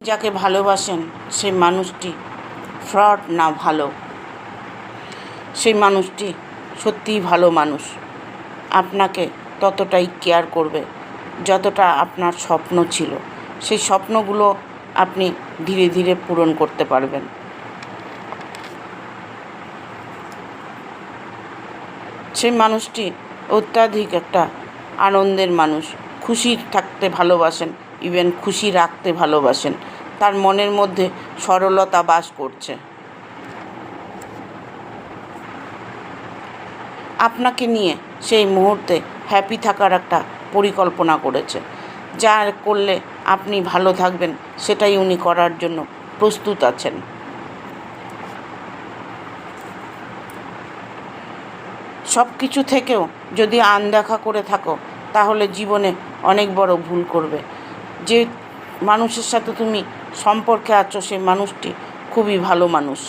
যাকে ভালোবাসেন সেই মানুষটি ফ্রড না ভালো, সেই মানুষটি সত্যিই ভালো মানুষ, আপনাকে ততটাই কেয়ার করবে যতটা আপনার স্বপ্ন ছিল। সেই স্বপ্নগুলো আপনি ধীরে ধীরে পূরণ করতে পারবেন। সেই মানুষটি অত্যাধিক একটা আনন্দের মানুষ, খুশি থাকতে ভালোবাসেন, ইভেন খুশি রাখতে ভালোবাসেন। তার মনের মধ্যে সরলতা বাস করছে। আপনাকে নিয়ে সেই মুহূর্তে হ্যাপি থাকার একটা পরিকল্পনা করেছে, যা করলে আপনি ভালো থাকবেন সেটাই উনি করার জন্য প্রস্তুত আছেন। সব কিছু থেকেও যদি আনদেখা করে থাকো তাহলে জীবনে অনেক বড় ভুল করবে। যে মানুষের সাথে তুমি সম্পর্কে আছো সেই মানুষটি খুবই ভালো মানুষ।